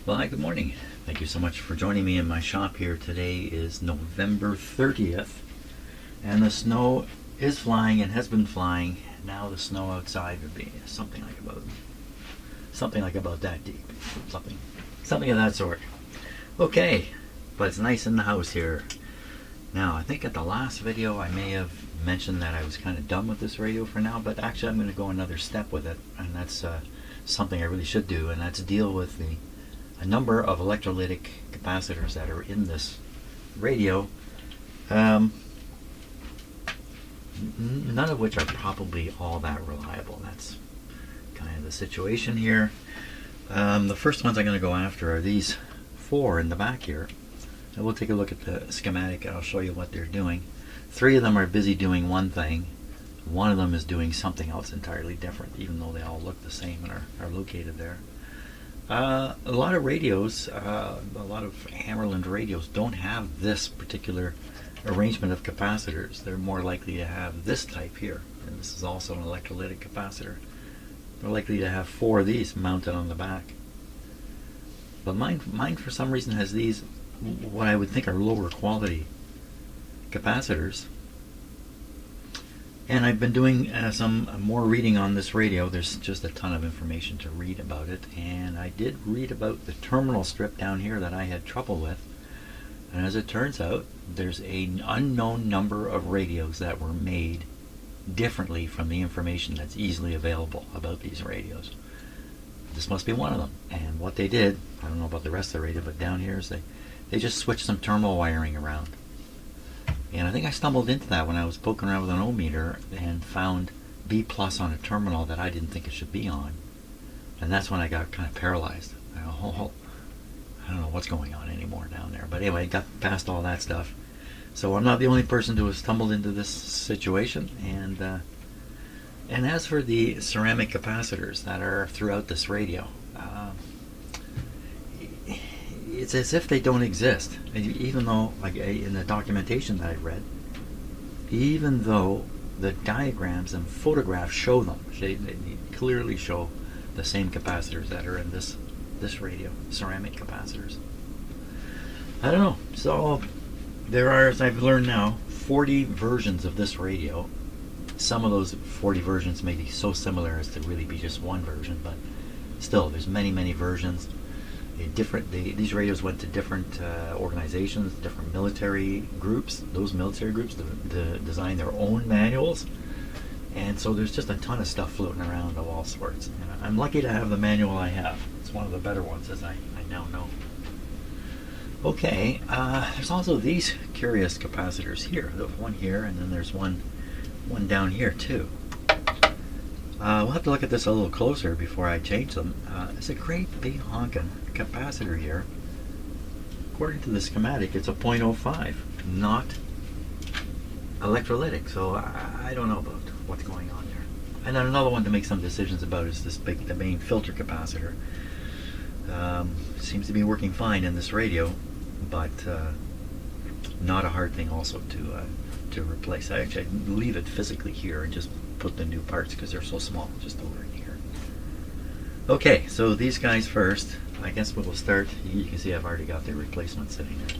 Well, hi, good morning. Thank you so much for joining me in my shop here. Today is November 30th, and the snow is flying and has been flying. Now the snow outside would be something like about that deep, something of that sort. Okay, but it's nice in the house here. Now, I think at the last video I may have mentioned that I was kind of done with this radio for now, but actually I'm going to go another step with it, and that's something I really should do, and that's deal with a number of electrolytic capacitors that are in this radio, none of which are probably all that reliable. That's kind of the situation here. The first ones I'm going to go after are these four in the back here. And we'll take a look at the schematic and I'll show you what they're doing. Three of them are busy doing one thing. One of them is doing something else entirely different, even though they all look the same and are located there. A lot of radios, a lot of Hammarlund radios don't have this particular arrangement of capacitors. They're more likely to have this type here, and this is also an electrolytic capacitor. They're likely to have four of these mounted on the back. But mine for some reason has these, what I would think are lower quality capacitors. And I've been doing some more reading on this radio. There's just a ton of information to read about it, and I did read about the terminal strip down here that I had trouble with. And as it turns out, there's an unknown number of radios that were made differently from the information that's easily available about these radios. This must be one of them. And what they did, I don't know about the rest of the radio, but down here is they just switched some terminal wiring around. And I think I stumbled into that when I was poking around with an ohm meter and found B plus on a terminal that I didn't think it should be on. And that's when I got kind of paralyzed. I don't know what's going on anymore down there. But anyway, I got past all that stuff. So I'm not the only person to have stumbled into this situation. And as for the ceramic capacitors that are throughout this radio, it's as if they don't exist. Even though, like in the documentation that I read, even though the diagrams and photographs show them, they clearly show the same capacitors that are in this radio, ceramic capacitors. I don't know. So there are, as I've learned now, 40 versions of this radio. Some of those 40 versions may be so similar as to really be just one version, but still, there's many versions. These radios went to different organizations, different military groups. Those military groups designed their own manuals, and so there's just a ton of stuff floating around of all sorts. And I'm lucky to have the manual I have. It's one of the better ones, as I now know. Okay, there's also these curious capacitors here. There's one here, and then there's one down here too. We'll have to look at this a little closer before I change them. It's a great big honkin' capacitor here. According to the schematic, it's a 0.05, not electrolytic. So I don't know about what's going on there. And then another one to make some decisions about is the main filter capacitor. Seems to be working fine in this radio, but not a hard thing also to replace. I actually leave it physically here and just put the new parts because they're so small, just over in here. Okay, so these guys first. I guess we'll start. You can see I've already got the replacement sitting there.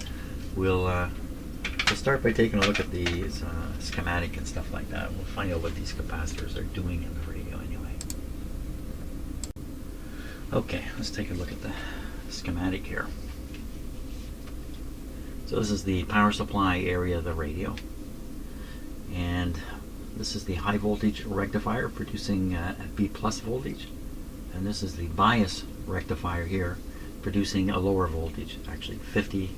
We'll start by taking a look at the schematic and stuff like that. We'll find out what these capacitors are doing in the radio anyway. Okay, let's take a look at the schematic here. So this is the power supply area of the radio, and this is the high voltage rectifier producing B plus voltage, and this is the bias rectifier here producing a lower voltage, actually 50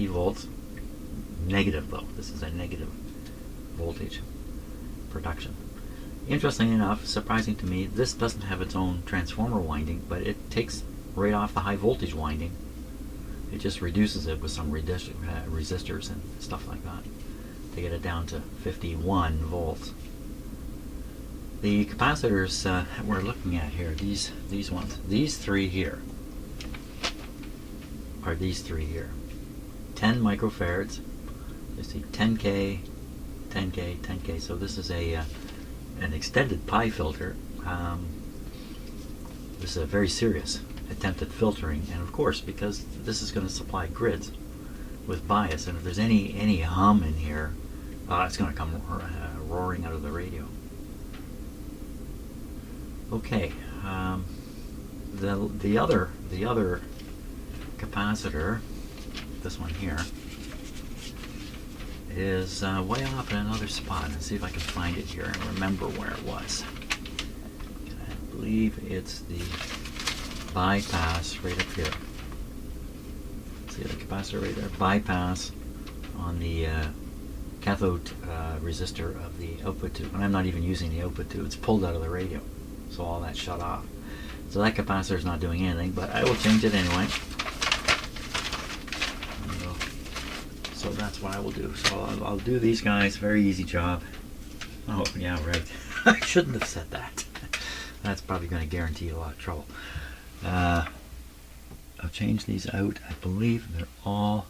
volts, negative though. This is a negative voltage production. Interesting enough, surprising to me, this doesn't have its own transformer winding, but it takes right off the high voltage winding. It just reduces it with some resistors and stuff like that to get it down to 51 volts. The capacitors we're looking at here, these ones, these three here, are these three here. 10 microfarads. You see 10K, 10K, 10K. So this is an extended pi filter. This is a very serious attempt at filtering. And of course, because this is going to supply grids with bias, and if there's any hum in here, it's going to come roaring out of the radio. Okay, the other capacitor, this one here, is way off in another spot. Let's see if I can find it here and remember where it was. I believe it's the bypass right up here. See the capacitor right there? Bypass on the cathode resistor of the output tube. And I'm not even using the output tube. It's pulled out of the radio. So all that's shut off. So that capacitor is not doing anything, but I will change it anyway. So that's what I will do. So I'll do these guys. Very easy job. Oh, yeah, right. I shouldn't have said that. That's probably going to guarantee a lot of trouble. I'll change these out. I believe they're all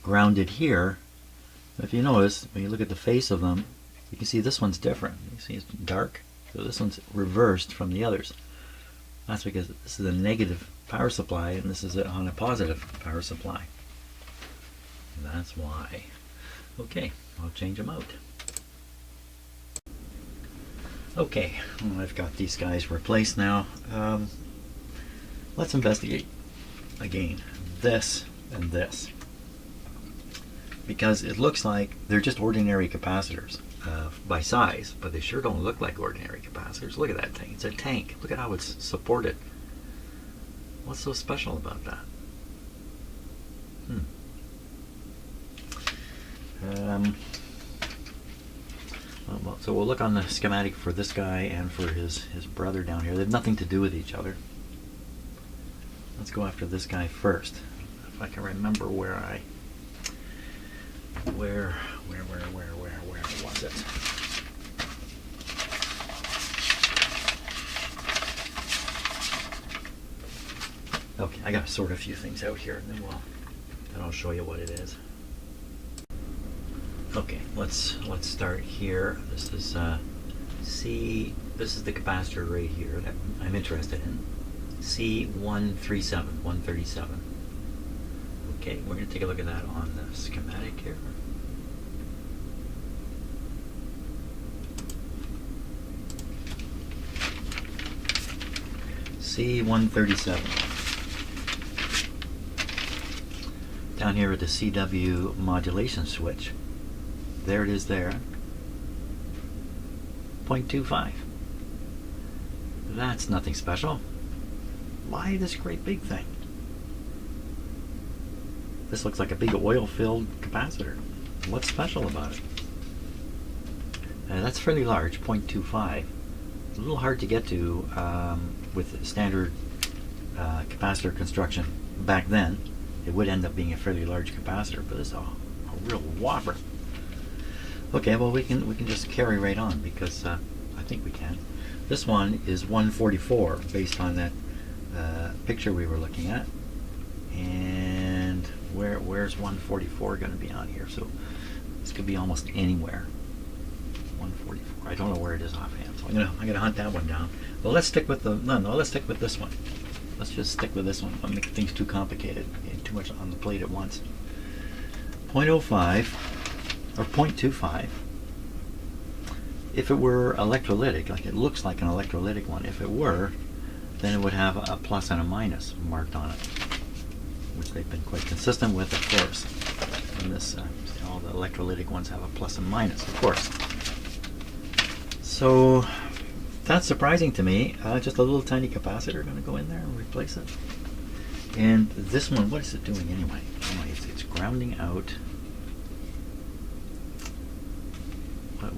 grounded here. If you notice, when you look at the face of them, you can see this one's different. You see it's dark. So this one's reversed from the others. That's because this is a negative power supply and this is on a positive power supply. That's why. Okay, I'll change them out. Okay, well, I've got these guys replaced now. Let's investigate again this and this, because it looks like they're just ordinary capacitors by size, but they sure don't look like ordinary capacitors. Look at that thing. It's a tank. Look at how it's supported. What's so special about that? So we'll look on the schematic for this guy and for his brother down here. They have nothing to do with each other. Let's go after this guy first. If I can remember where was it? Okay, I gotta sort a few things out here, and then I'll show you what it is. Okay, let's start here. This is this is the capacitor right here that I'm interested in. C137, 137. Okay, we're going to take a look at that on the schematic here. C137. Down here at the CW modulation switch. There it is there. 0.25. That's nothing special. Why this great big thing? This looks like a big oil-filled capacitor. What's special about it? That's fairly large, 0.25. It's a little hard to get to with standard capacitor construction. Back then, it would end up being a fairly large capacitor, but it's a real whopper. Okay, well we can just carry right on, because I think we can. This one is 144 based on that picture we were looking at, and where's 144 going to be on here? So this could be almost anywhere. 144. I don't know where it is offhand, so I'm gonna hunt that one down. Well, let's stick with let's stick with this one. Let's just stick with this one. I'll make things too complicated, getting too much on the plate at once. 0.05 or 0.25. If it were electrolytic, like it looks like an electrolytic one, if it were, then it would have a plus and a minus marked on it, which they've been quite consistent with, of course. And this, all the electrolytic ones have a plus and minus, of course. So that's surprising to me. Just a little tiny capacitor going to go in there and replace it. And this one, what is it doing anyway? It's grounding out.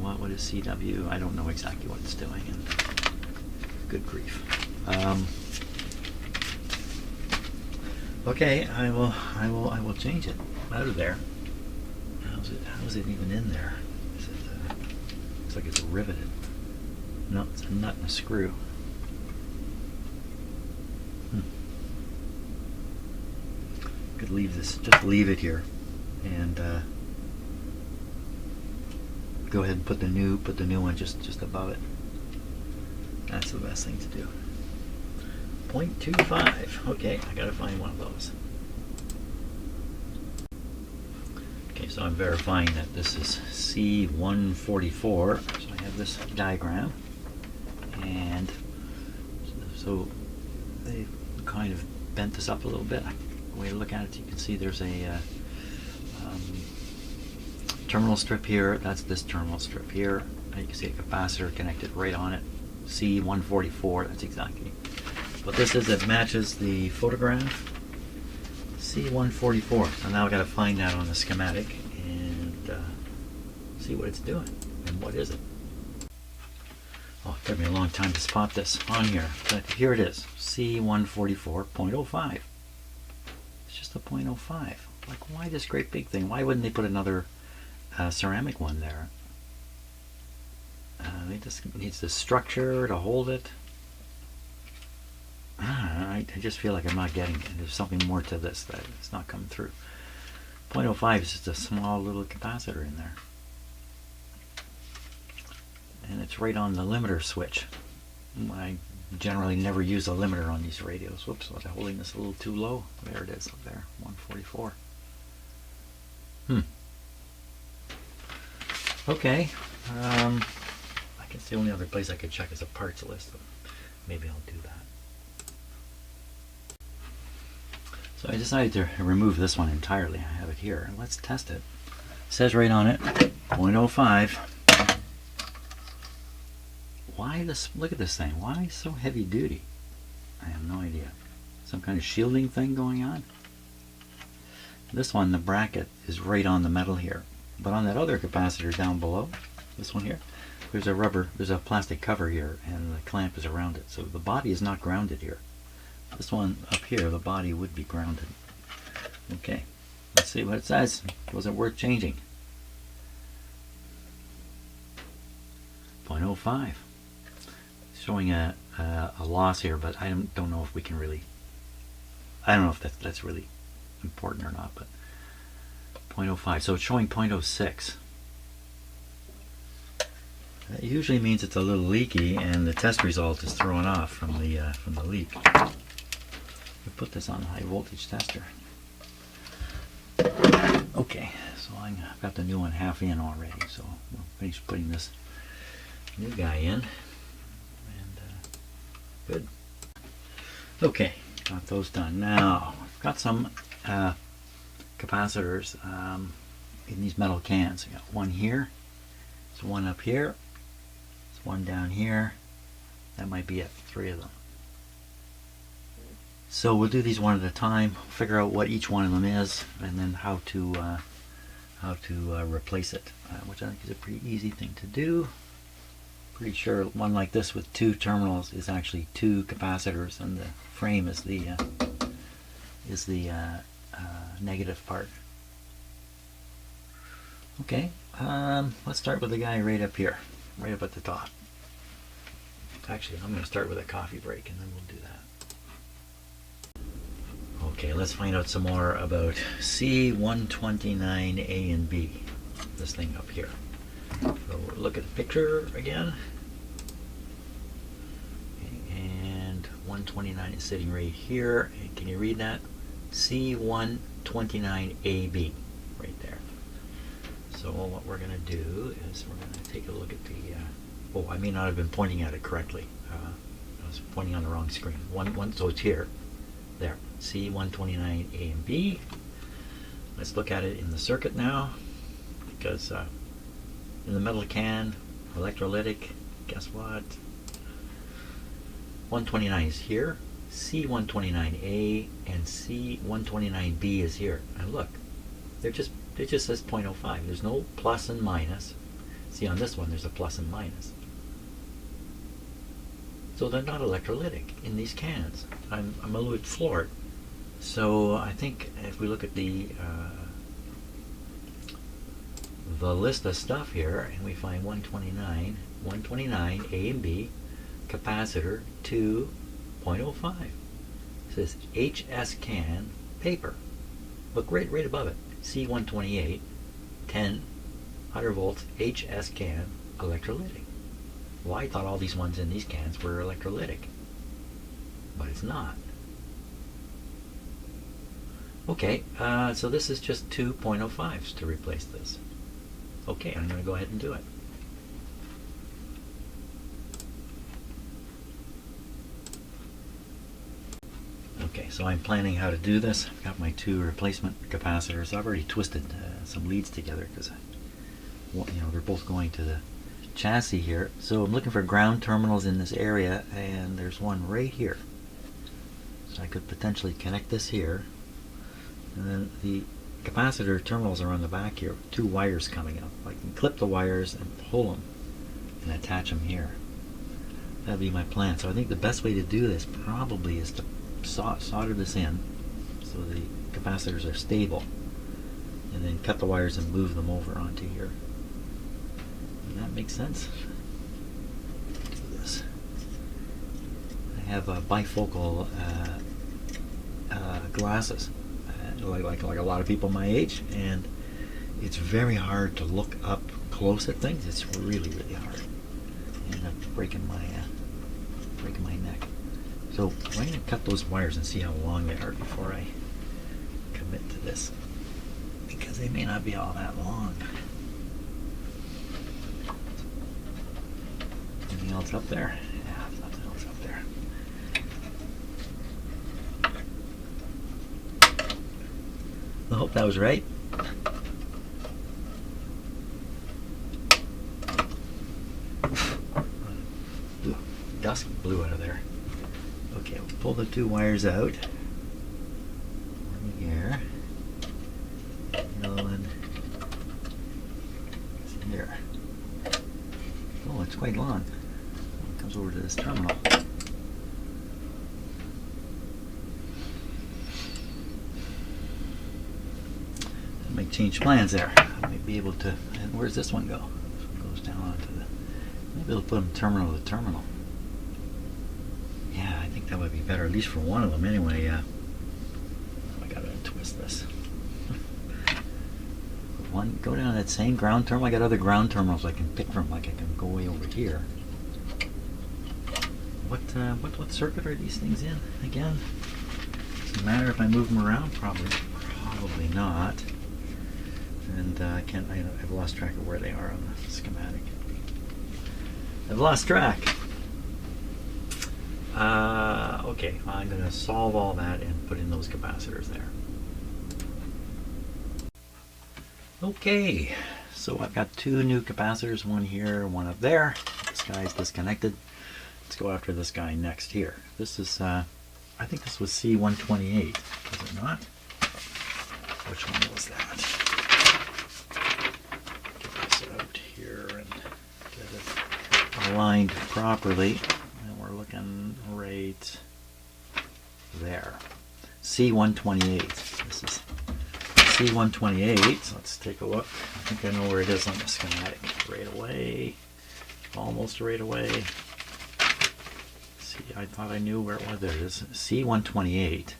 What is CW? I don't know exactly what it's doing. And good grief. Okay, I will change it out of there. How is it even in there? Is it? Looks like it's riveted. No, it's a nut and a screw. Could leave this. Just leave it here, and go ahead and put the new one just above it. That's the best thing to do. 0.25. Okay, I gotta find one of those. Okay, so I'm verifying that this is C144. So I have this diagram, and so they've kind of bent this up a little bit. The way to look at it, you can see there's a terminal strip here. That's this terminal strip here. And you can see a capacitor connected right on it. C144. That's exactly what this is. It matches the photograph. C144. So now I've got to find that on the schematic and see what it's doing. And what is it? Oh, it took me a long time to spot this on here. But here it is. C144.05. It's just a 0.05. Like, why this great big thing? Why wouldn't they put another ceramic one there? It just needs the structure to hold it. I just feel like I'm not getting it. There's something more to this that it's not coming through. 0.05 is just a small little capacitor in there. And it's right on the limiter switch. I generally never use a limiter on these radios. Whoops, I was holding this a little too low. There it is up there, 144. Okay. I guess the only other place I could check is a parts list. So maybe I'll do that. So I decided to remove this one entirely. I have it here. Let's test it. It says right on it, 0.05. Why this? Look at this thing. Why so heavy duty? I have no idea. Some kind of shielding thing going on? This one, the bracket is right on the metal here. But on that other capacitor down below, this one here, there's a plastic cover here, and the clamp is around it. So the body is not grounded here. This one up here, the body would be grounded. Okay, let's see what it says. Was it worth changing? 0.05. Showing a loss here, but I don't know if we can really, I don't know if that's really important or not, but 0.05. So it's showing 0.06. That usually means it's a little leaky and the test result is thrown off from the leak. We put this on a high voltage tester. Okay, so I've got the new one half in already, so we'll finish putting this new guy in. And good. Okay, got those done. Now I've got some capacitors in these metal cans. I got one here. There's one up here. There's one down here. That might be it. 3 of them. So we'll do these one at a time. Figure out what each one of them is, and then how to replace it, which I think is a pretty easy thing to do. Pretty sure one like this with 2 terminals is actually 2 capacitors, and the frame is the negative part. Okay, let's start with the guy right up here, right up at the top. Actually, I'm going to start with a coffee break, and then we'll do that. Okay, let's find out some more about C129A and B, this thing up here. So look at the picture again. Okay, and 129 is sitting right here. And can you read that? C129AB, right there. So what we're going to do is we're going to take a look at the, oh, I may not have been pointing at it correctly. I was pointing on the wrong screen. So it's here. There, C129A and B. Let's look at it in the circuit now, because in the metal can, electrolytic, guess what? 129 is here, C129A and C129B is here. And look, it just says 0.05. There's no plus and minus. See, on this one there's a plus and minus. So they're not electrolytic in these cans. I'm a little bit floored. So I think if we look at the list of stuff here, and we find 129 A and B, capacitor 2.05. It says HS can paper. Look right above it. C128 10 100 volts HS can electrolytic. Well, I thought all these ones in these cans were electrolytic. but it's not. Okay, so this is just 2.05s to replace this. Okay, I'm going to go ahead and do it. Okay, so I'm planning how to do this. I've got my two replacement capacitors. I've already twisted some leads together because they're both going to the chassis here. So I'm looking for ground terminals in this area, and there's one right here. So I could potentially connect this here, and then the capacitor terminals are on the back here. Two wires coming up. I can clip the wires and pull them and attach them here. That'd be my plan. So I think the best way to do this probably is to solder this in so the capacitors are stable, and then cut the wires and move them over onto here. Does that make sense? Do this. I have bifocal glasses, like a lot of people my age, and it's very hard to look up close at things. It's really, really hard. I end up breaking my neck. So I'm going to cut those wires and see how long they are before I commit to this, because they may not be all that long. Anything else up there? Yeah, there's nothing else up there. I hope that was right. Dust blew out of there. Okay, we'll pull the two wires out. One here. The other one is here. Oh, it's quite long. It comes over to this terminal. I might change plans there. I might be able to. And where's this one go? It goes down onto the. Maybe it'll put them terminal to terminal. Yeah, I think that would be better, at least for one of them anyway. I gotta twist this. One, go down that same ground terminal. I got other ground terminals I can pick from, like I can go way over here. What circuit are these things in again? Does it matter if I move them around? Probably not. And I've lost track of where they are on the schematic. I've lost track. Okay, I'm going to solve all that and put in those capacitors there. Okay, so I've got two new capacitors, one here, one up there. This guy's disconnected. Let's go after this guy next here. This is, I think this was C128, was it not? Which one was that? Get this out here and get it aligned properly. Looking right there. C128. This is C128. So let's take a look. I think I know where it is on the schematic. Right away. Almost right away. See, I thought I knew where it was. There it is. C128.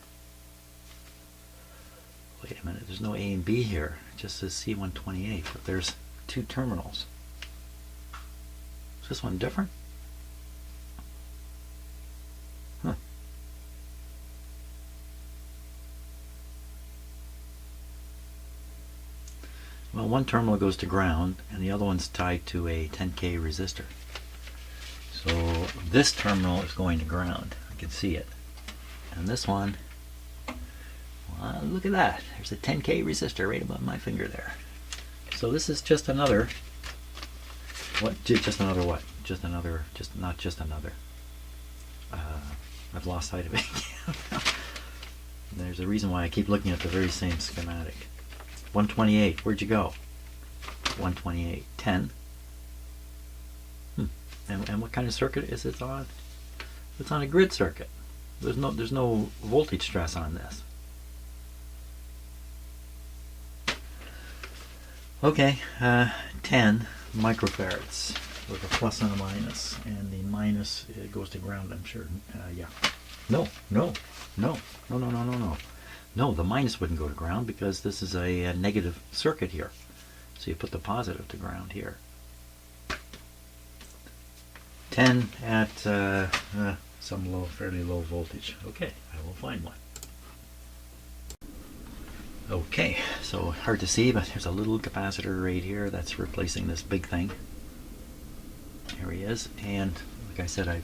Wait a minute. There's no A and B here. It just says C128. But there's two terminals. Is this one different? Well, one terminal goes to ground and the other one's tied to a 10K resistor. So this terminal is going to ground. I can see it. And this one, well, look at that. There's a 10K resistor right above my finger there. So this is just another, just another what? Not just another. I've lost sight of it. There's a reason why I keep looking at the very same schematic. 128, where'd you go? 128, 10. And what kind of circuit is it on? It's on a grid circuit. There's no voltage stress on this. Okay, 10 microfarads with a plus and a minus, and the minus it goes to ground, I'm sure. Yeah. No, the minus wouldn't go to ground because this is a negative circuit here. So you put the positive to ground here. 10 at some low, fairly low voltage. Okay, I will find one. Okay, so hard to see, but there's a little capacitor right here that's replacing this big thing. Here he is, and like I said, I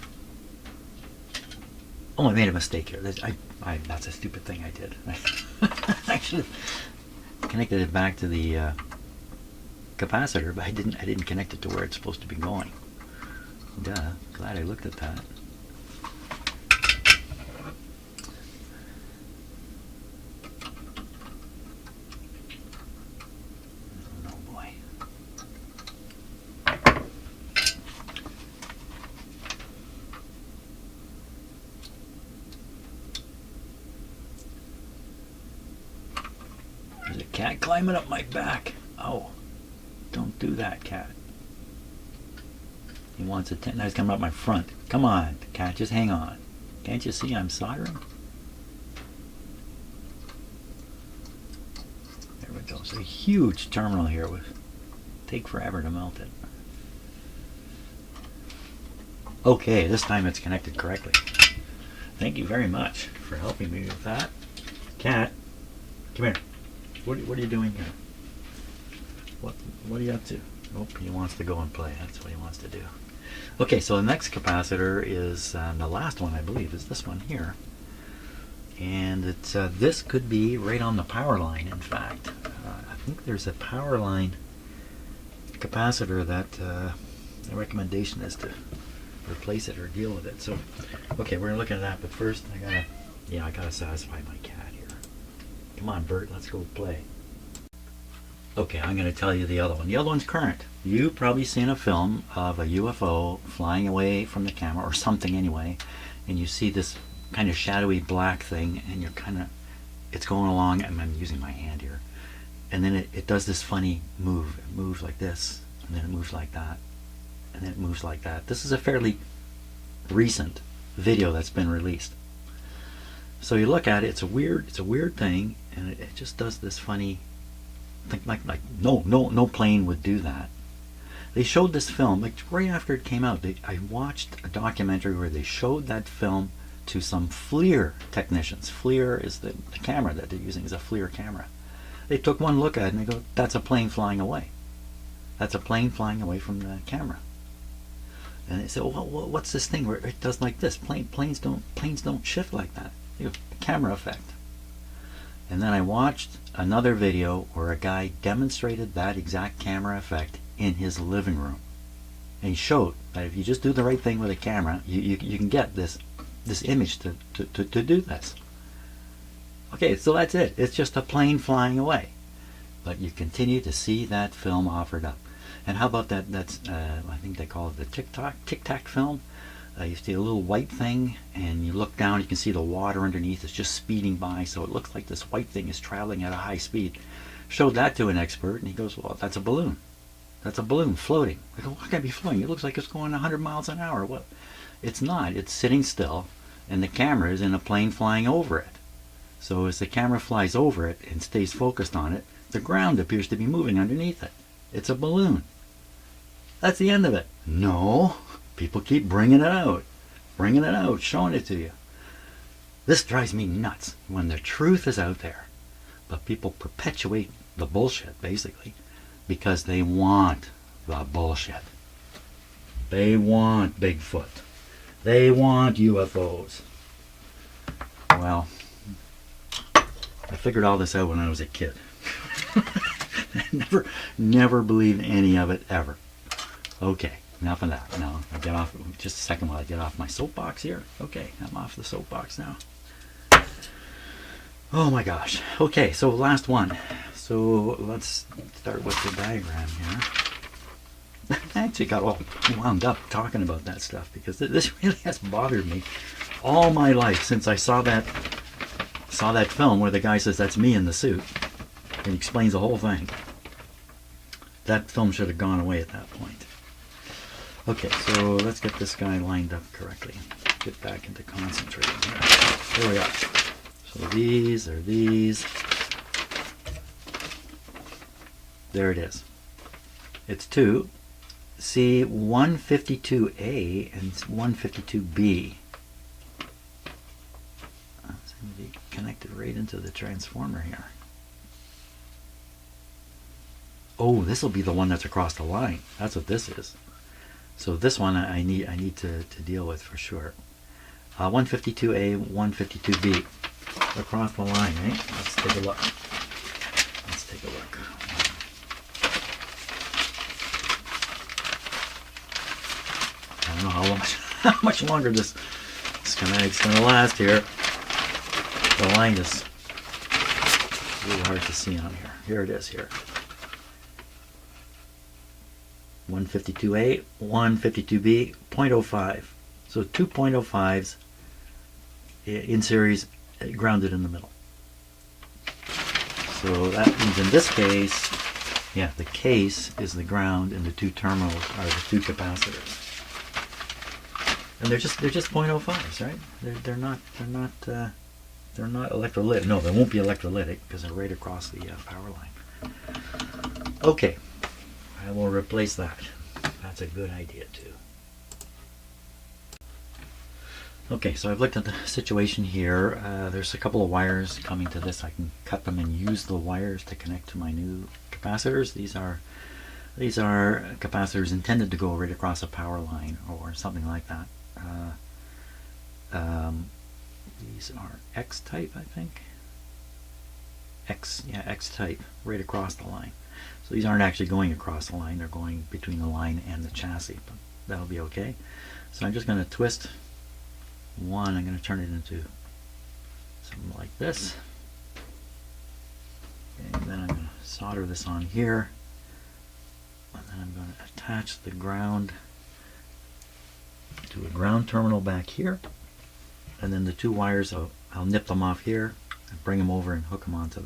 made a mistake here. That's a stupid thing I did. I should have connected it back to the capacitor, but I didn't connect it to where it's supposed to be going. Duh. Glad I looked at that. Oh boy. There's a cat climbing up my back. Oh. Don't do that, cat. He wants attention. Now he's coming up my front. Come on, cat, just hang on. Can't you see I'm soldering? There we go. It's a huge terminal here. It would take forever to melt it. Okay, this time it's connected correctly. Thank you very much for helping me with that. Cat, come here. What are you doing here? What are you up to? Oh, he wants to go and play. That's what he wants to do. Okay, so the next capacitor is the last one, I believe, is this one here. And it's this could be right on the power line, in fact. I think there's a power line capacitor that the recommendation is to replace it or deal with it. So, okay, we're looking at that, but first I gotta satisfy my cat here. Come on, Bert, let's go play. Okay, I'm going to tell you the other one. The other one's current. You've probably seen a film of a UFO flying away from the camera, or something anyway, and you see this kind of shadowy black thing, and you're it's going along, and I'm using my hand here, and then it does this funny move. It moves like this, and then it moves like that, and then it moves like that. This is a fairly recent video that's been released. So you look at it, it's a weird thing, and it just does this funny. Like no plane would do that. They showed this film like right after it came out. I watched a documentary where they showed that film to some FLIR technicians. FLIR is the camera that they're using, is a FLIR camera. They took one look at it and they go, "That's a plane flying away. That's a plane flying away from the camera." And they said, "Well, what's this thing where it does like this? Planes don't shift like that. You know, camera effect." And then I watched another video where a guy demonstrated that exact camera effect in his living room. And he showed that if you just do the right thing with a camera, you can get this image to do this. Okay, so that's it. It's just a plane flying away. But you continue to see that film offered up. And how about that? That's I think they call it the Tic Tac film. You see a little white thing, and you look down, you can see the water underneath is just speeding by, so it looks like this white thing is traveling at a high speed. Showed that to an expert, and he goes, "Well, that's a balloon. That's a balloon floating." I go, "How can it be floating? It looks like it's going 100 miles an hour." Well, it's not. It's sitting still, and the camera is in a plane flying over it. So as the camera flies over it and stays focused on it, the ground appears to be moving underneath it. It's a balloon. That's the end of it. No. People keep bringing it out, showing it to you. This drives me nuts when the truth is out there. But people perpetuate the bullshit, basically, because they want the bullshit. They want Bigfoot. They want UFOs. Well, I figured all this out when I was a kid. Never believed any of it, ever. Okay. Enough of that. Now, I'll get off, just a second while I get off my soapbox here. Okay, I'm off the soapbox now. Oh my gosh. Okay, so last one. So let's start with the diagram here. I actually got all wound up talking about that stuff because this really has bothered me all my life since I saw that film where the guy says that's me in the suit and explains the whole thing. That film should have gone away at that point. Okay, so let's get this guy lined up correctly. Get back into concentrating here. Here we are. So these are these. There it is. It's two C152A and 152B. connected right into the transformer here. Oh, this will be the one that's across the line. That's what this is. So this one I need to deal with for sure. 152A, 152B. Across the line, right? Let's take a look. Let's take a look. I don't know how much longer this schematic's going to last here. The line is really hard to see on here. Here it is here. 152A, 152B, 0.05. So 2 0.05s in series, grounded in the middle. So that means in this case, yeah, the case is the ground and the two terminals are the two capacitors. And they're just 0.05s, right? They're not electrolytic. No, they won't be electrolytic because they're right across the power line. Okay, I will replace that. That's a good idea too. Okay, so I've looked at the situation here. There's a couple of wires coming to this. I can cut them and use the wires to connect to my new capacitors. These are capacitors intended to go right across a power line or something like that. These are X type, I think. X type, right across the line. So these aren't actually going across the line, they're going between the line and the chassis, but that'll be okay. So I'm just going to twist one, I'm going to turn it into something like this. And then I'm going to solder this on here. And then I'm going to attach the ground to a ground terminal back here. And then the two wires, I'll nip them off here and bring them over and hook them onto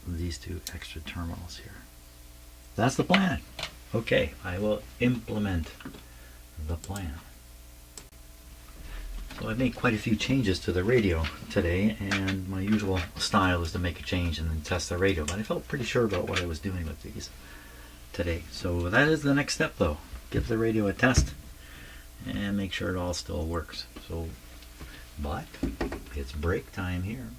these two extra terminals here. That's the plan. Okay, I will implement the plan. So I've made quite a few changes to the radio today, and my usual style is to make a change and then test the radio, but I felt pretty sure about what I was doing with these today. So that is the next step though. Give the radio a test and make sure it all still works. So, but it's break time here.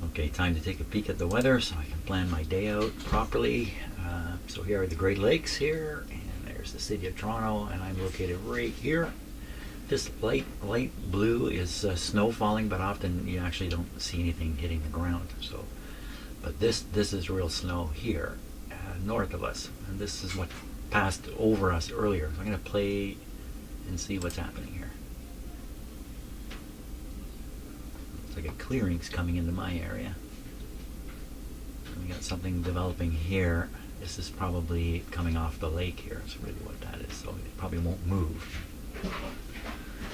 Okay, time to take a peek at the weather so I can plan my day out properly. So here are the Great Lakes here, and there's the city of Toronto, and I'm located right here. This light blue is snow falling, but often you actually don't see anything hitting the ground. So, but this is real snow here, north of us, and this is what passed over us earlier. So I'm going to play and see what's happening here. It's like a clearing's coming into my area. And we got something developing here. This is probably coming off the lake here. That's really what that is. So it probably won't move.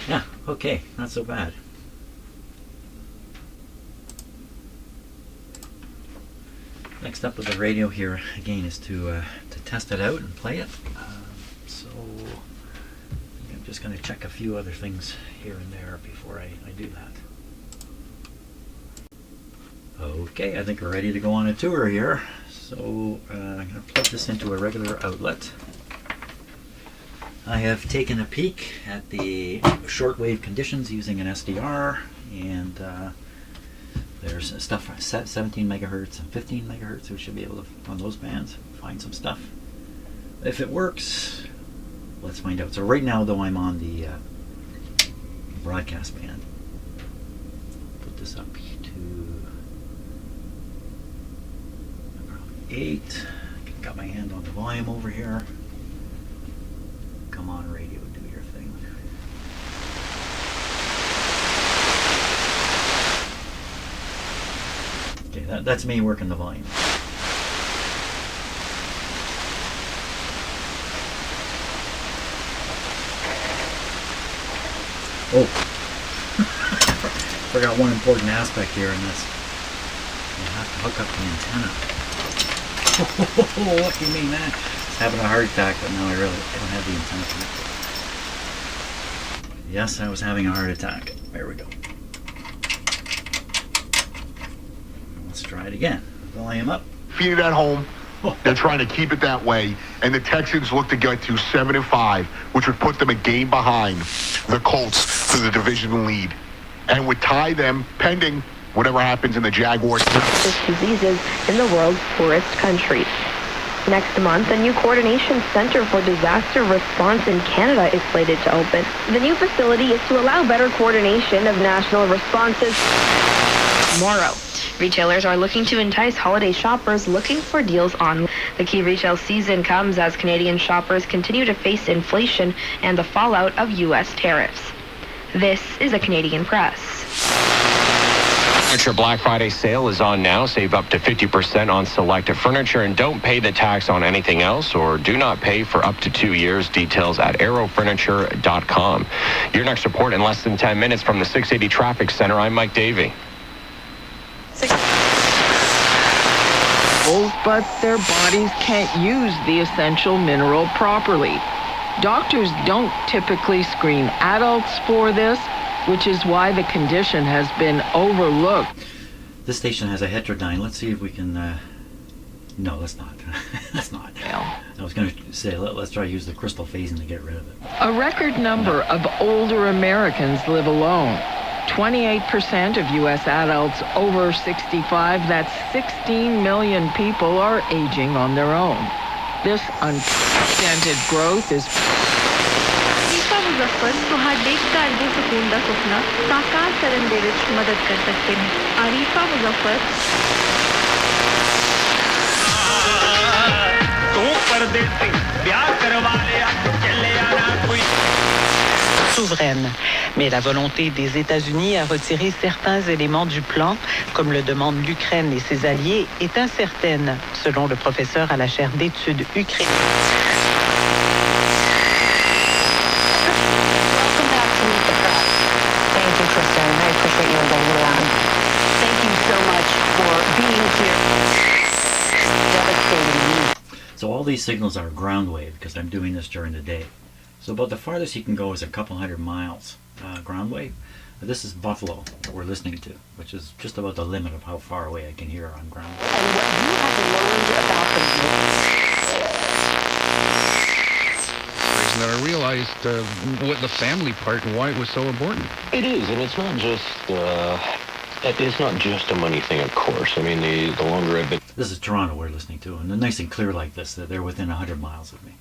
Yeah, okay, not so bad. Next up with the radio here again is to test it out and play it. So I'm just going to check a few other things here and there before I do that. Okay, I think we're ready to go on a tour here. So I'm going to plug this into a regular outlet. I have taken a peek at the shortwave conditions using an SDR, and there's stuff 17 megahertz and 15 megahertz. We should be able to, on those bands, find some stuff. If it works, let's find out. So right now, though, I'm on the broadcast band. Put this up to about 8. Got my hand on the volume over here. Come on, radio, do your thing. Okay, that's me working the volume. Oh, forgot one important aspect here, and that's you have to hook up the antenna. Oh, lucky me, man. Having a heart attack, but now I don't have the antenna connected. Yes, I was having a heart attack. There we go. Let's try it again. Volume up. Feed it at home. They're trying to keep it that way, and the Texans look to get to 7-5, which would put them a game behind the Colts for the division lead, and would tie them pending whatever happens in the Jaguars. Diseases in the world's poorest countries. Next month, a new coordination center for disaster response in Canada is slated to open. The new facility is to allow better coordination of national responses. Tomorrow, retailers are looking to entice holiday shoppers looking for deals on. The key retail season comes as Canadian shoppers continue to face inflation and the fallout of U.S. tariffs. This is a Canadian Press. Furniture Black Friday sale is on now. Save up to 50% on selected furniture and don't pay the tax on anything else, or do not pay for up to 2 years. Details at aerofurniture.com. Your next report in less than 10 minutes from the 680 Traffic Center. I'm Mike Davey. But their bodies can't use the essential mineral properly. Doctors don't typically screen adults for this, which is why the condition has been overlooked. This station has a heterodyne. Let's see if we can... No, let's not. Let's not. Yeah. I was going to say, let's try to use the crystal phasing to get rid of it. A record number of older Americans live alone. 28% of U.S. adults over 65, that's 16 million people, are aging on their own. This unprecedented growth is... Muzaffar सुहाग का अर्धे सुकून का सपना साकार करने दे विच मदद कर सकते हैं आरिफा मुजफ्फर तो परदेसी ब्याह करवा लिया चले आना कोई souveraine. Mais la volonté des États-Unis à retirer certains éléments du plan, comme le demandent l'Ukraine et ses alliés, est incertaine, selon le professeur à la chaire d'études ukrainiennes. So all these signals are ground wave because I'm doing this during the day. So about the farthest you can go is a couple hundred miles ground wave. This is Buffalo that we're listening to, which is just about the limit of how far away I can hear on ground wave. And what you have learned about the reason that I realized what the family part and why it was so important. It is, and it's not just a money thing, of course. I mean, the longer I've been... This is Toronto we're listening to, and they're nice and clear like this, that they're within 100 miles of me.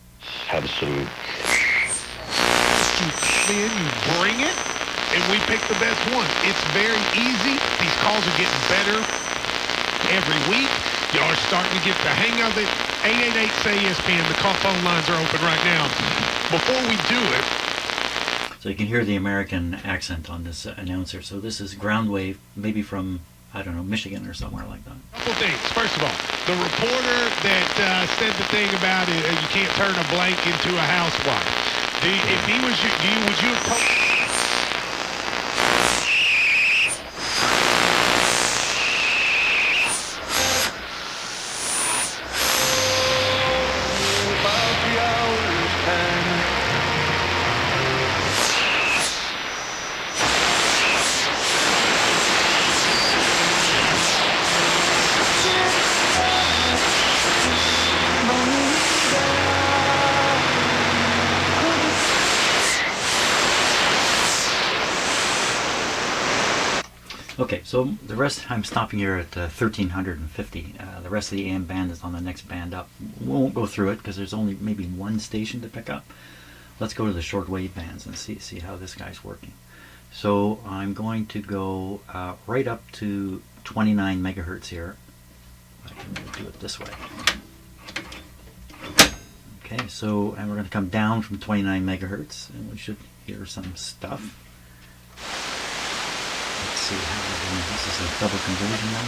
Have some... You bring it, and we pick the best one. It's very easy. These calls are getting better every week. Y'all are starting to get the hang of it. 888-SAY-ESPN, the call phone lines are open right now. Before we do it... So you can hear the American accent on this announcer. So this is ground wave, maybe from, I don't know, Michigan or somewhere like that. Couple things. First of all, the reporter that said the thing about it, you can't turn a blank into a housewife. If he was you, would you have told... Okay, so the rest, I'm stopping here at 1350. The rest of the AM band is on the next band up. We won't go through it because there's only maybe one station to pick up. Let's go to the shortwave bands and see how this guy's working. So I'm going to go right up to 29 megahertz here. I can do it this way. Okay, so, and we're going to come down from 29 megahertz, and we should hear some stuff. Let's see how we're doing. This is a double conversion now.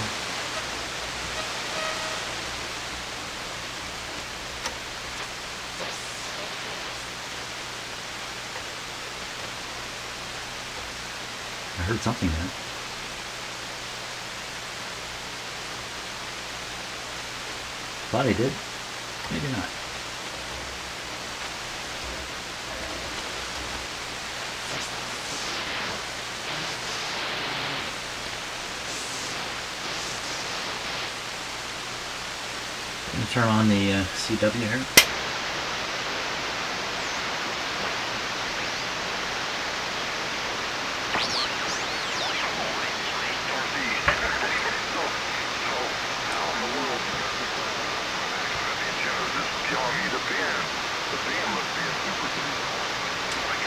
I heard something there. Thought I did. Maybe not. turn on the CW here.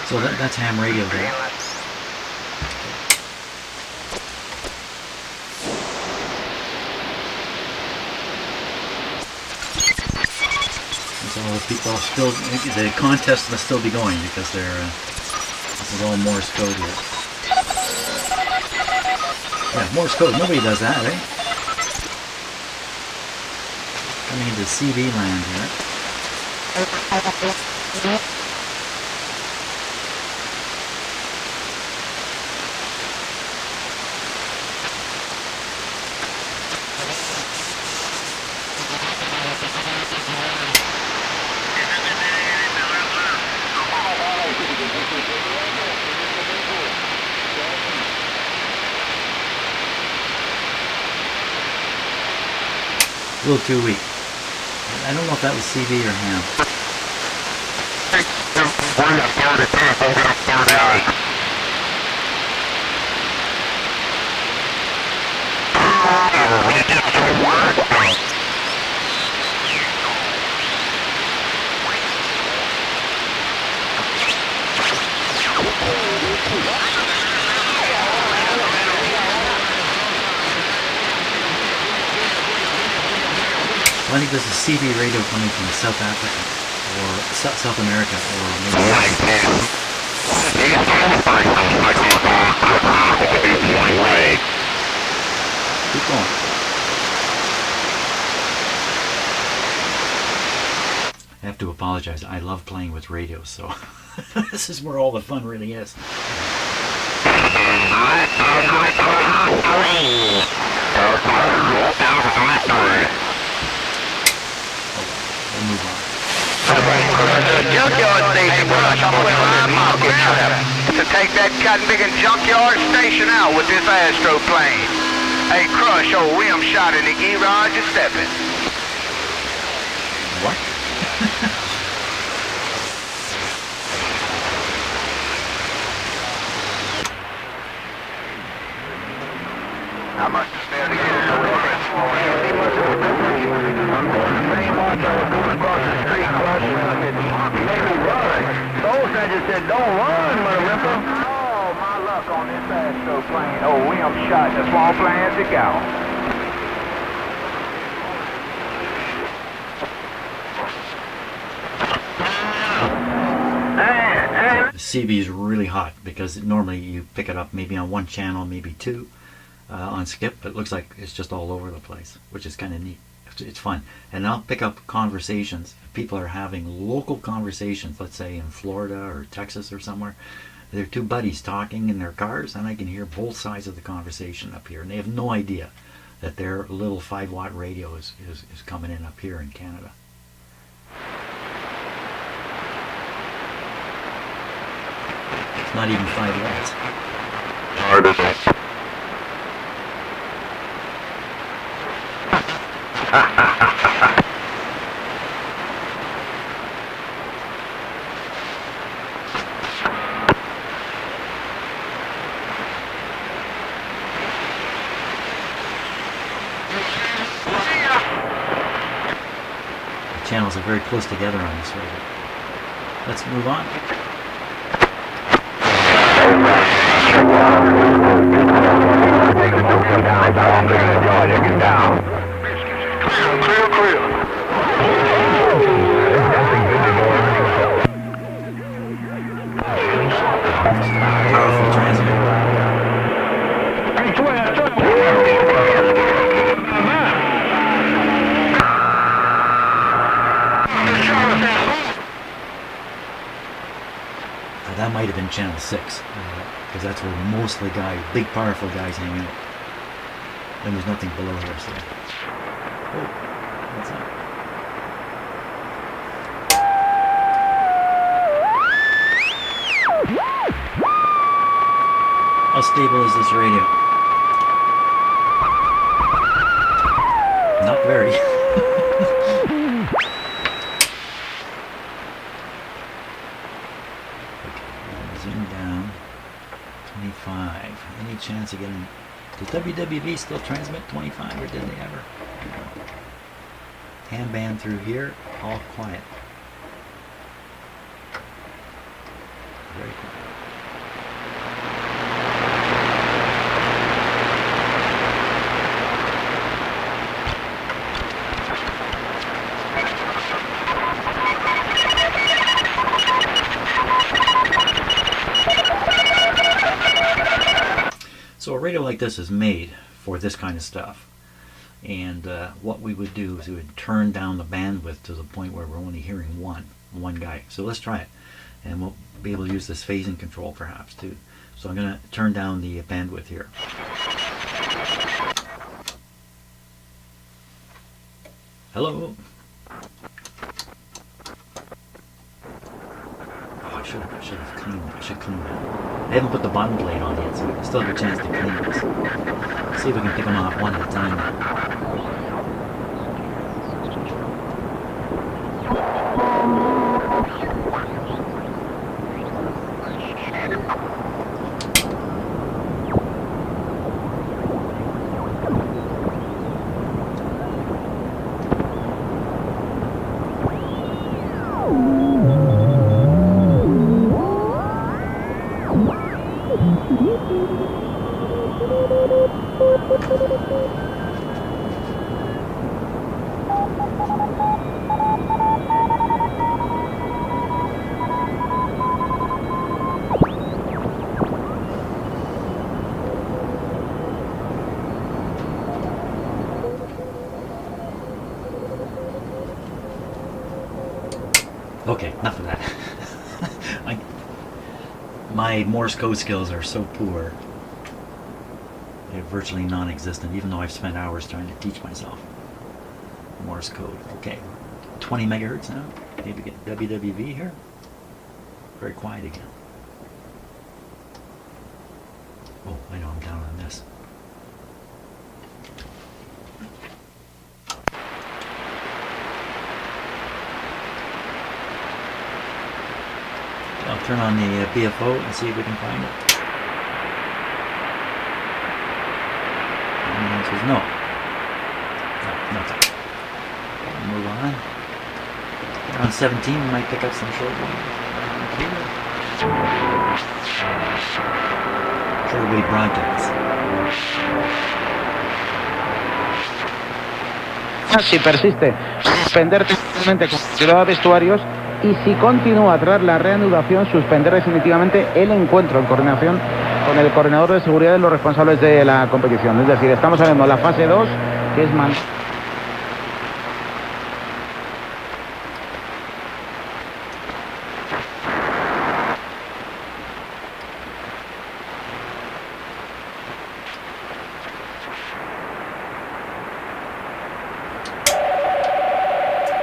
So that's ham radio there. So people still, the contest must still be going because this is all Morse code here. Yeah, Morse code. Nobody does that, right? Coming into CB land here. A little too weak. I don't know if that was CB or ham. I think this is CB radio coming from South Africa or South America or Keep going. I have to apologize. I love playing with radios, so this is where all the fun really is. We'll move on. Junkyard station to take that cotton picking junkyard station out with this astroplane. Hey, crush, old rim shot in the garage is stepping. What? I must have failed to get it so it's he must have same march I was going across the street crossing maybe run. The old guy just said, don't run, mother ripper. Oh, my luck on this astroplane. Oh, rim shot in a small plane to go. CB is really hot because normally you pick it up maybe on one channel, maybe two on skip, but it looks like it's just all over the place, which is kind of neat. It's fun. And I'll pick up conversations. People are having local conversations, let's say in Florida or Texas or somewhere. They're two buddies talking in their cars, and I can hear both sides of the conversation up here. And they have no idea that their little 5-watt radio is coming in up here in Canada. It's not even 5 watts. The channels are very close together on this radio. Let's move on. Powerful transmitter. That might have been channel 6, because that's where most of the guys, big powerful guys, hang out. And there's nothing below here, so. Oh, what's that? How stable is this radio? Not very. Any chance of getting... Does WWV still transmit 25, or did they ever? Ham band through here, all quiet. Very quiet. So a radio like this is made for this kind of stuff. And what we would do is we would turn down the bandwidth to the point where we're only hearing one guy. So let's try it. And we'll be able to use this phasing control perhaps too. So I'm going to turn down the bandwidth here. Hello? Oh, I should have cleaned that. I should clean that. I haven't put the bottom blade on yet, so we still have a chance to clean this. See if we can pick them off one at a time. Okay, enough of that. My Morse code skills are so poor. They're virtually non-existent, even though I've spent hours trying to teach myself Morse code. Okay, 20 megahertz now. Maybe get WWV here. Very quiet again. Oh, I know I'm down on this. I'll turn on the BFO and see if we can find it. And the answer is no. No, nothing. Move on. Around 17, we might pick up some shortwave. Shortwave broadcasts. Si persiste, suspender temporalmente con cuidado de vestuarios. Y si continúa tras la reanudación, suspender definitivamente el encuentro en coordinación con el coordinador de seguridad de los responsables de la competición. Es decir, estamos hablando de la fase 2, que es man.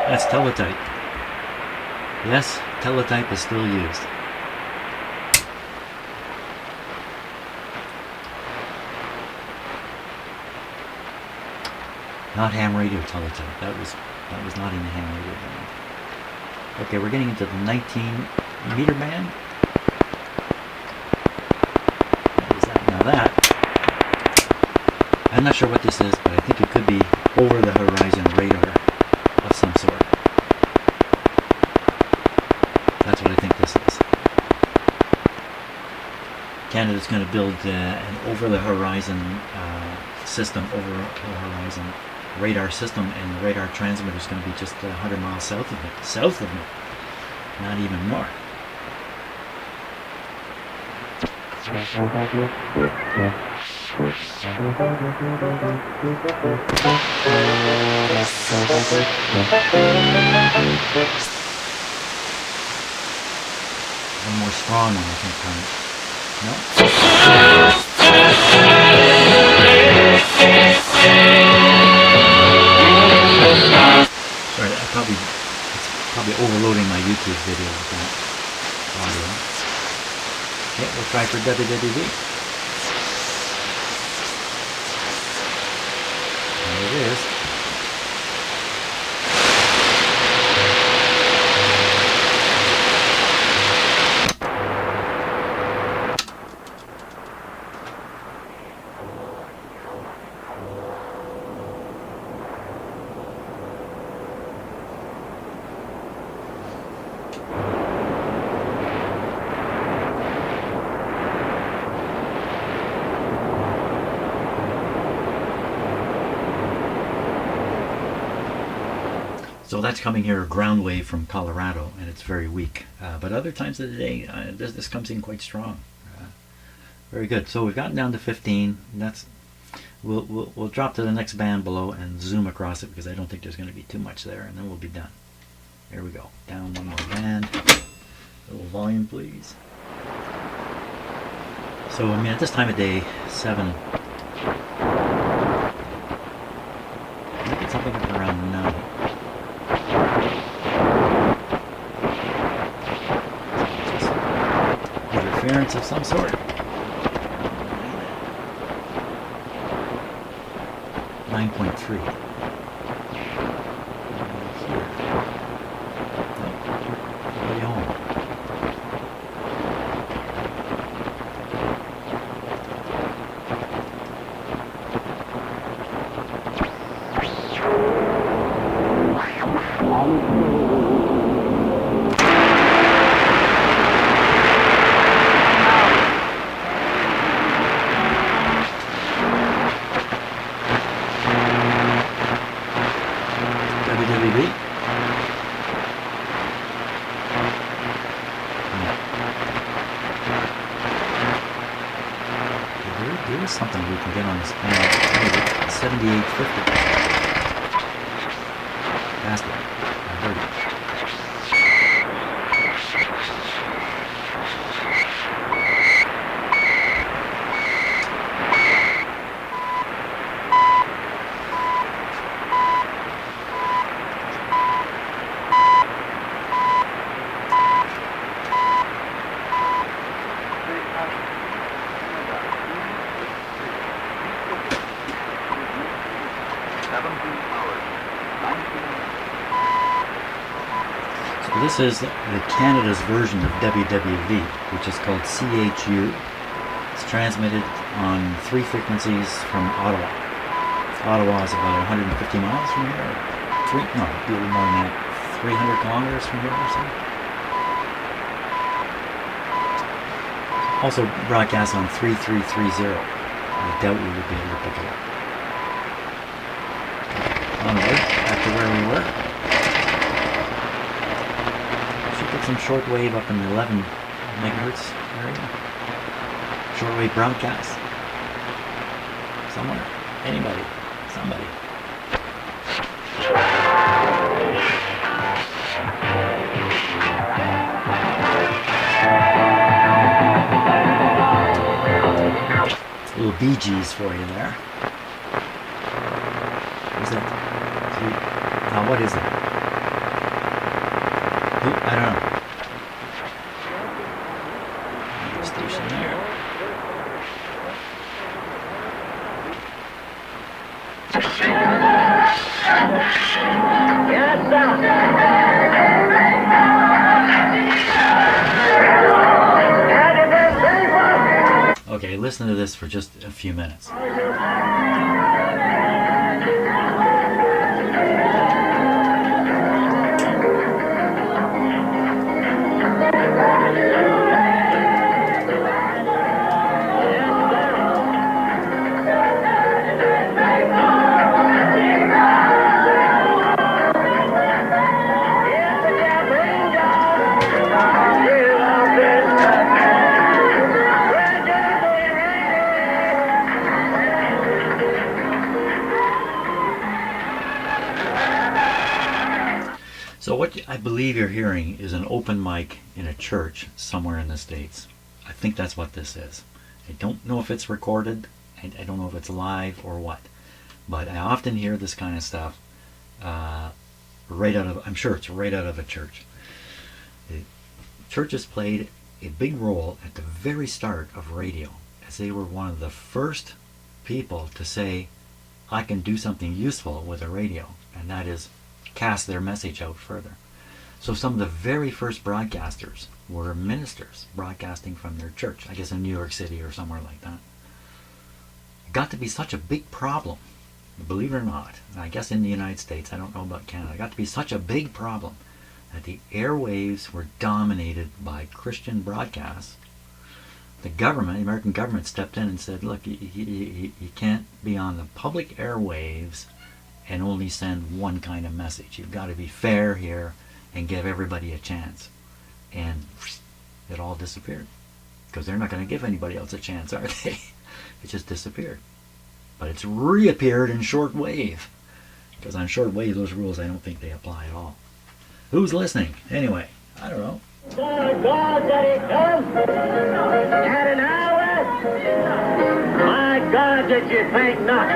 That's teletype. Yes, teletype is still used. Not ham radio teletype. That was not in the ham radio band. Okay, we're getting into the 19 meter band. What is that? Now that, I'm not sure what this is, but I think it could be over the horizon radar of some sort. That's what I think this is. Canada's going to build an over-the-horizon system, over-the-horizon radar system, and the radar transmitter is going to be just 100 miles south of it. South of it. Not even north. One more strong one, I think, current. No? Sorry, it's probably overloading my YouTube video with that audio. Okay, we'll try for WWV. There it is. So that's coming here, a ground wave from Colorado, and it's very weak. But other times of the day, this comes in quite strong. Very good. So we've gotten down to 15. That's we'll drop to the next band below and zoom across it because I don't think there's going to be too much there, and then we'll be done. Here we go. Down one more band. A little volume, please. So I mean, at this time of day, 7. I think it's something like around 9. Interference of some sort. 9.3. Way home. There is something we can get on this panel. 7850. That's right. I heard it. This is the Canada's version of WWV, which is called CHU. It's transmitted on 3 frequencies from Ottawa. Ottawa is about 150 miles from here. A little more than that. 300 kilometers from here or so. Also broadcasts on 3330. I doubt we would be able to pick it up. Onward, back to where we were. Some shortwave up in the 11 megahertz area. Shortwave broadcast. Somewhere. Anybody. Somebody. Little Bee Gees for you there. What is that? Now what is that? I don't know. Station there. Okay, listen to this for just a few minutes. So what I believe you're hearing is an open mic in a church somewhere in the States. I think that's what this is. I don't know if it's recorded. I don't know if it's live or what. But I often hear this kind of stuff right out of, I'm sure it's right out of a church. The churches played a big role at the very start of radio, as they were one of the first people to say, I can do something useful with a radio, and that is cast their message out further. So some of the very first broadcasters were ministers broadcasting from their church, I guess in New York City or somewhere like that. It got to be such a big problem, believe it or not, and I guess in the United States, I don't know about Canada, it got to be such a big problem that the airwaves were dominated by Christian broadcasts. The government, the American government, stepped in and said, look, you can't be on the public airwaves and only send one kind of message. You've got to be fair here and give everybody a chance. And it all disappeared. Because they're not going to give anybody else a chance, are they? It just disappeared. But it's reappeared in shortwave. Because on shortwave, those rules, I don't think they apply at all. Who's listening? Anyway, I don't know. God that it comes at an hour. My God, that you think not.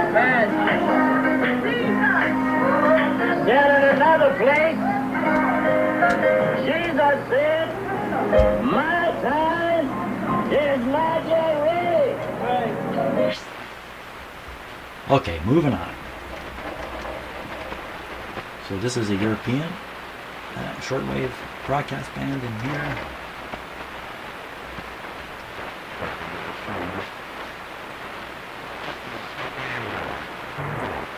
Then at another place, Jesus said, my time is not yet ready. Okay, moving on. So this is a European shortwave broadcast band in here.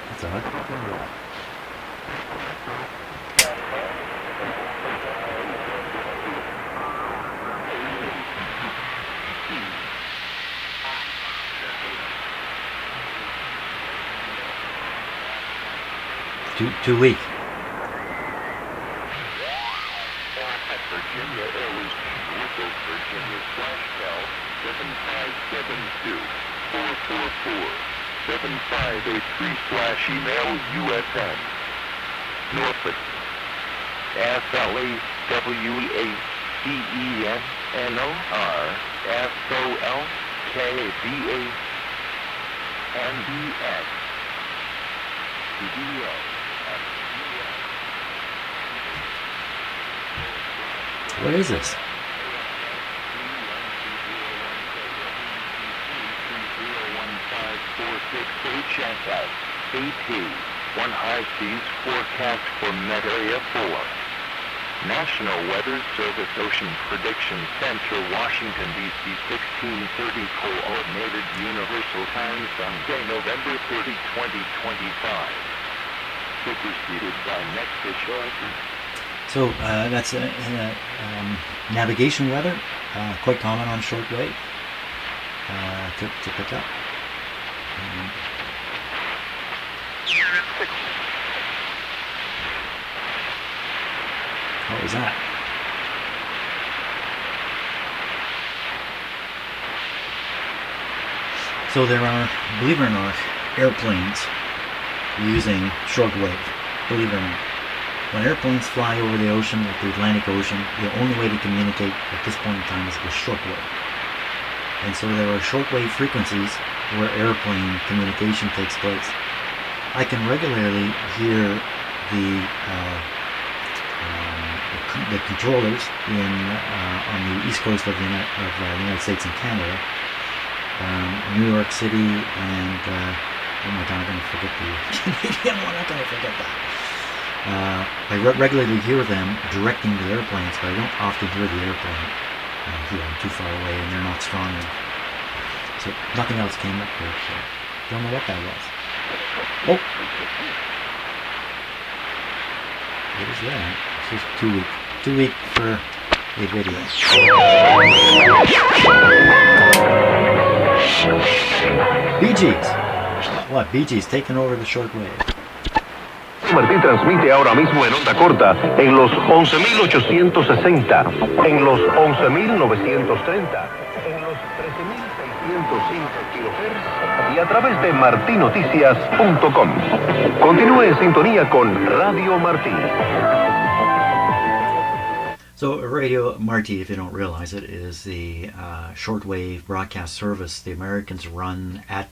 That's odd. Too weak. Virginia Airways Whistles, Virginia /Cal 7572-444-7583/email USN. Norfolk SLAWENNORSCABNDS What is this? HSS-AT, 1 high seas forecast for Met Area 4. National Weather Service Ocean Prediction Center, Washington, D.C. 1630 Coordinated Universal Time, Sunday, November 30, 2025. Superseded by next show. So that's navigation weather, quite common on shortwave to pick up. What was that? So there are, believe it or not, airplanes using shortwave, believe it or not. When airplanes fly over the ocean, like the Atlantic Ocean, the only way to communicate at this point in time is with shortwave. And so there are shortwave frequencies where airplane communication takes place. I can regularly hear the controllers on the east coast of the United States and Canada, New York City, and oh my God, I'm going to forget the Canadian one. I'm going to forget that. I regularly hear them directing the airplanes, but I don't often hear the airplane here. I'm too far away and they're not strong enough. So nothing else came up here, so don't know what that was. Oh! What is that? It's just 2 week. 2 week for a video. Bee Gees! What? Bee Gees taking over the shortwave. Martí transmite ahora mismo en onda corta en los 11.860, en los 11.930, en los 13.605 kHz y a través de martinoticias.com. Continúe en sintonía con Radio Martí. So Radio Martí, if you don't realize it, is the shortwave broadcast service the Americans run at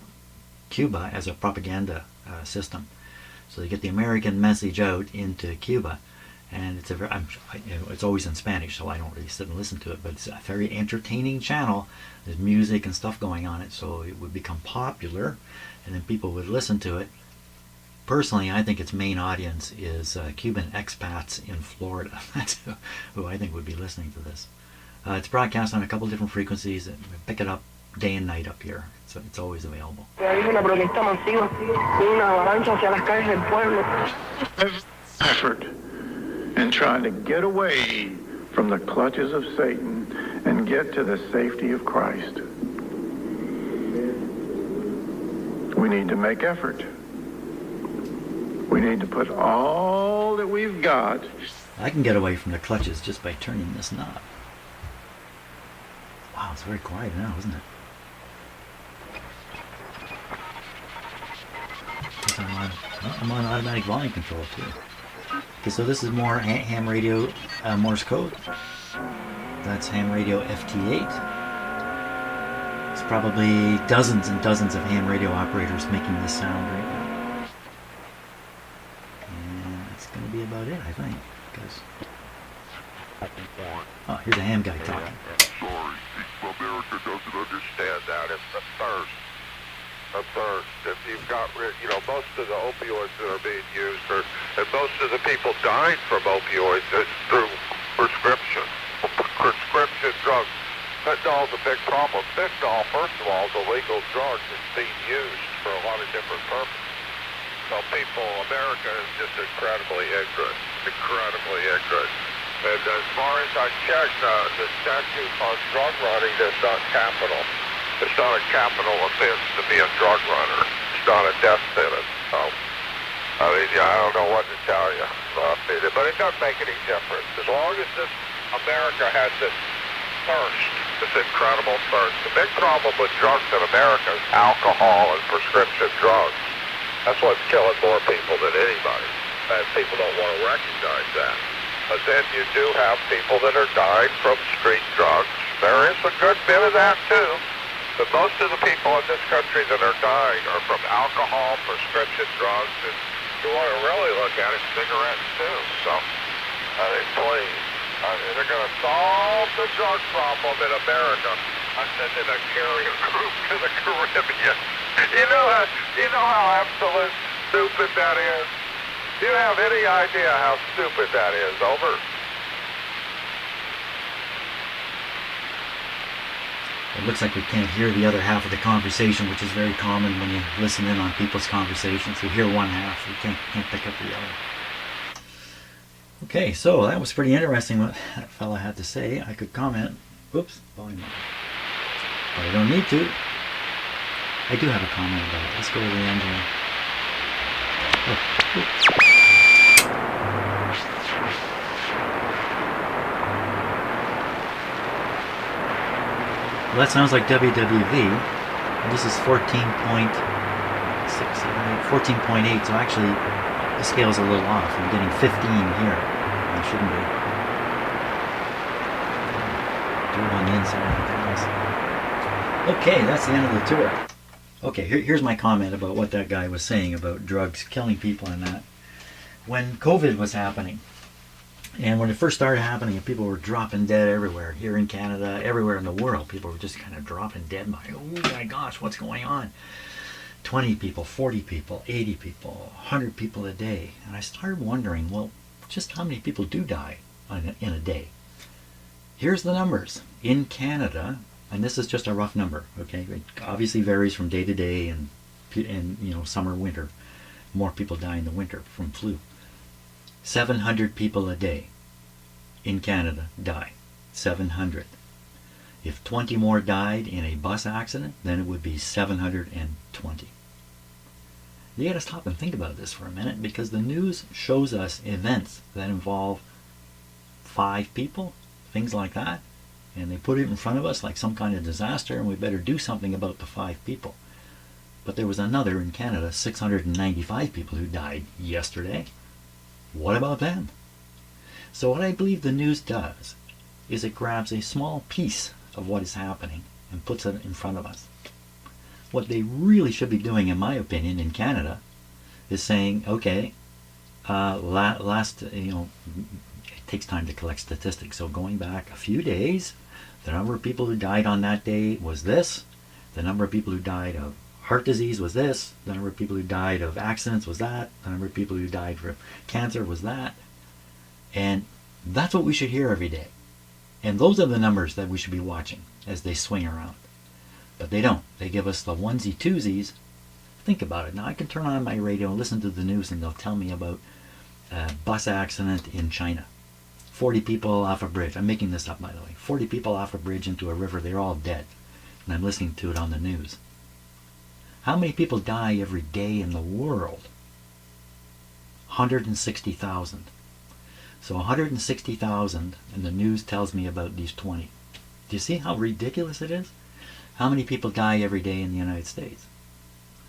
Cuba as a propaganda system. So they get the American message out into Cuba, and it's always in Spanish, so I don't really sit and listen to it, but it's a very entertaining channel. There's music and stuff going on it, so it would become popular, and then people would listen to it. Personally, I think its main audience is Cuban expats in Florida. That's who I think would be listening to this. It's broadcast on a couple different frequencies, and we pick it up day and night up here, so it's always available. Effort in trying to get away from the clutches of Satan and get to the safety of Christ. We need to make effort. We need to put all that we've got. I can get away from the clutches just by turning this knob. Wow, it's very quiet now, isn't it? I'm on automatic volume control too. Okay, so this is more ham radio Morse code. That's ham radio FT8. It's probably dozens and dozens of ham radio operators making this sound right now. And that's going to be about it, I think. Because oh, here's a ham guy talking. Sorry, America doesn't understand that. It's the thirst. The thirst. If you've got, most of the opioids that are being used, and most of the people dying from opioids is through prescription drugs. Fentanyl's a big problem. Fentanyl, first of all, is a legal drug that's being used for a lot of different purposes. So America is just incredibly ignorant. And as far as I checked, the statute on drug running is not capital. It's not a capital offense to be a drug runner. It's not a death sentence. So, I don't know what to tell you. But it doesn't make any difference. As long as this America has this thirst, this incredible thirst. The big problem with drugs in America is alcohol and prescription drugs. That's what's killing more people than anybody. And people don't want to recognize that. But then you do have people that are dying from street drugs. There is a good bit of that too. But most of the people in this country that are dying are from alcohol, prescription drugs, and you want to really look at it, cigarettes too. So, please, they're going to solve the drug problem in America. I'm sending a carrier group to the Caribbean. You know how absolute stupid that is? Do you have any idea how stupid that is? Over. It looks like we can't hear the other half of the conversation, which is very common when you listen in on people's conversations. You hear one half, you can't pick up the other. Okay, so that was pretty interesting what that fella had to say. I could comment. Oops, volume up. But I don't need to. I do have a comment about it. Let's go to the end here. Oh, well, that sounds like WWV. This is 14.8, so actually the scale's a little off. I'm getting 15 here. I shouldn't be. Do it on the inside of the house. Okay, that's the end of the tour. Okay, here's my comment about what that guy was saying about drugs killing people and that. When COVID was happening, and when it first started happening, and people were dropping dead everywhere, here in Canada, everywhere in the world, people were just kind of dropping dead by, oh my gosh, what's going on? 20 people, 40 people, 80 people, 100 people a day. And I started wondering, well, just how many people do die in a day? Here's the numbers. In Canada, and this is just a rough number, okay? It obviously varies from day to day and summer, winter. More people die in the winter from flu. 700 people a day in Canada die. 700. If 20 more died in a bus accident, then it would be 720. You got to stop and think about this for a minute, because the news shows us events that involve 5 people, things like that, and they put it in front of us like some kind of disaster, and we better do something about the 5 people. But there was another in Canada, 695 people who died yesterday. What about them? So what I believe the news does is it grabs a small piece of what is happening and puts it in front of us. What they really should be doing, in my opinion, in Canada, is saying, okay, it takes time to collect statistics. So going back a few days, the number of people who died on that day was this. The number of people who died of heart disease was this. The number of people who died of accidents was that. The number of people who died from cancer was that. And that's what we should hear every day. And those are the numbers that we should be watching as they swing around. But they don't. They give us the onesie twosies. Think about it. Now I can turn on my radio and listen to the news, and they'll tell me about a bus accident in China. 40 people off a bridge. I'm making this up, by the way. 40 people off a bridge into a river. They're all dead. And I'm listening to it on the news. How many people die every day in the world 160,000. So 160,000, and the news tells me about these 20. Do you see how ridiculous it is? How many people die every day in the United States?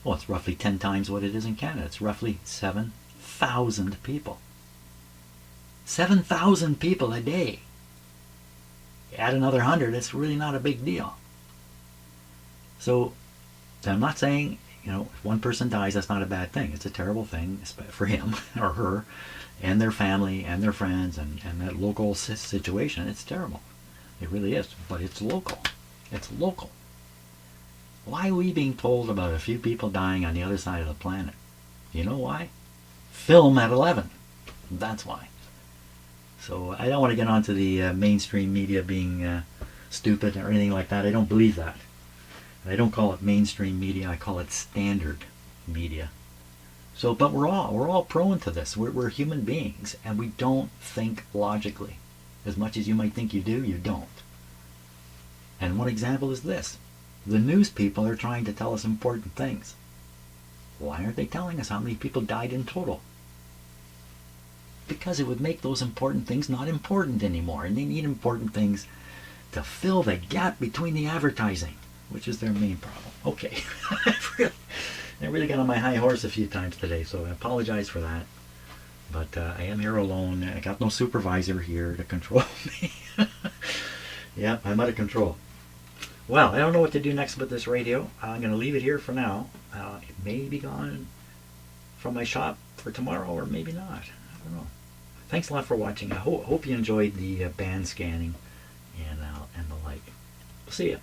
Well, it's roughly 10 times what it is in Canada. It's roughly 7,000 people. 7,000 people a day. Add another 100, it's really not a big deal. So, I'm not saying, if one person dies, that's not a bad thing. It's a terrible thing for him or her and their family and their friends and that local situation. It's terrible. It really is. But it's local. It's local. Why are we being told about a few people dying on the other side of the planet? You know why? Film at 11. That's why. So I don't want to get onto the mainstream media being stupid or anything like that. I don't believe that. I don't call it mainstream media. I call it standard media. So, but we're all prone to this. We're human beings, and we don't think logically. As much as you might think you do, you don't. And one example is this. The news people are trying to tell us important things. Why aren't they telling us how many people died in total? Because it would make those important things not important anymore, and they need important things to fill the gap between the advertising, which is their main problem. Okay, I really got on my high horse a few times today, so I apologize for that. But I am here alone. I got no supervisor here to control me. Yep, I'm out of control. Well, I don't know what to do next with this radio. I'm going to leave it here for now. It may be gone from my shop for tomorrow, or maybe not. I don't know. Thanks a lot for watching. I hope you enjoyed the band scanning and the like. We'll see you.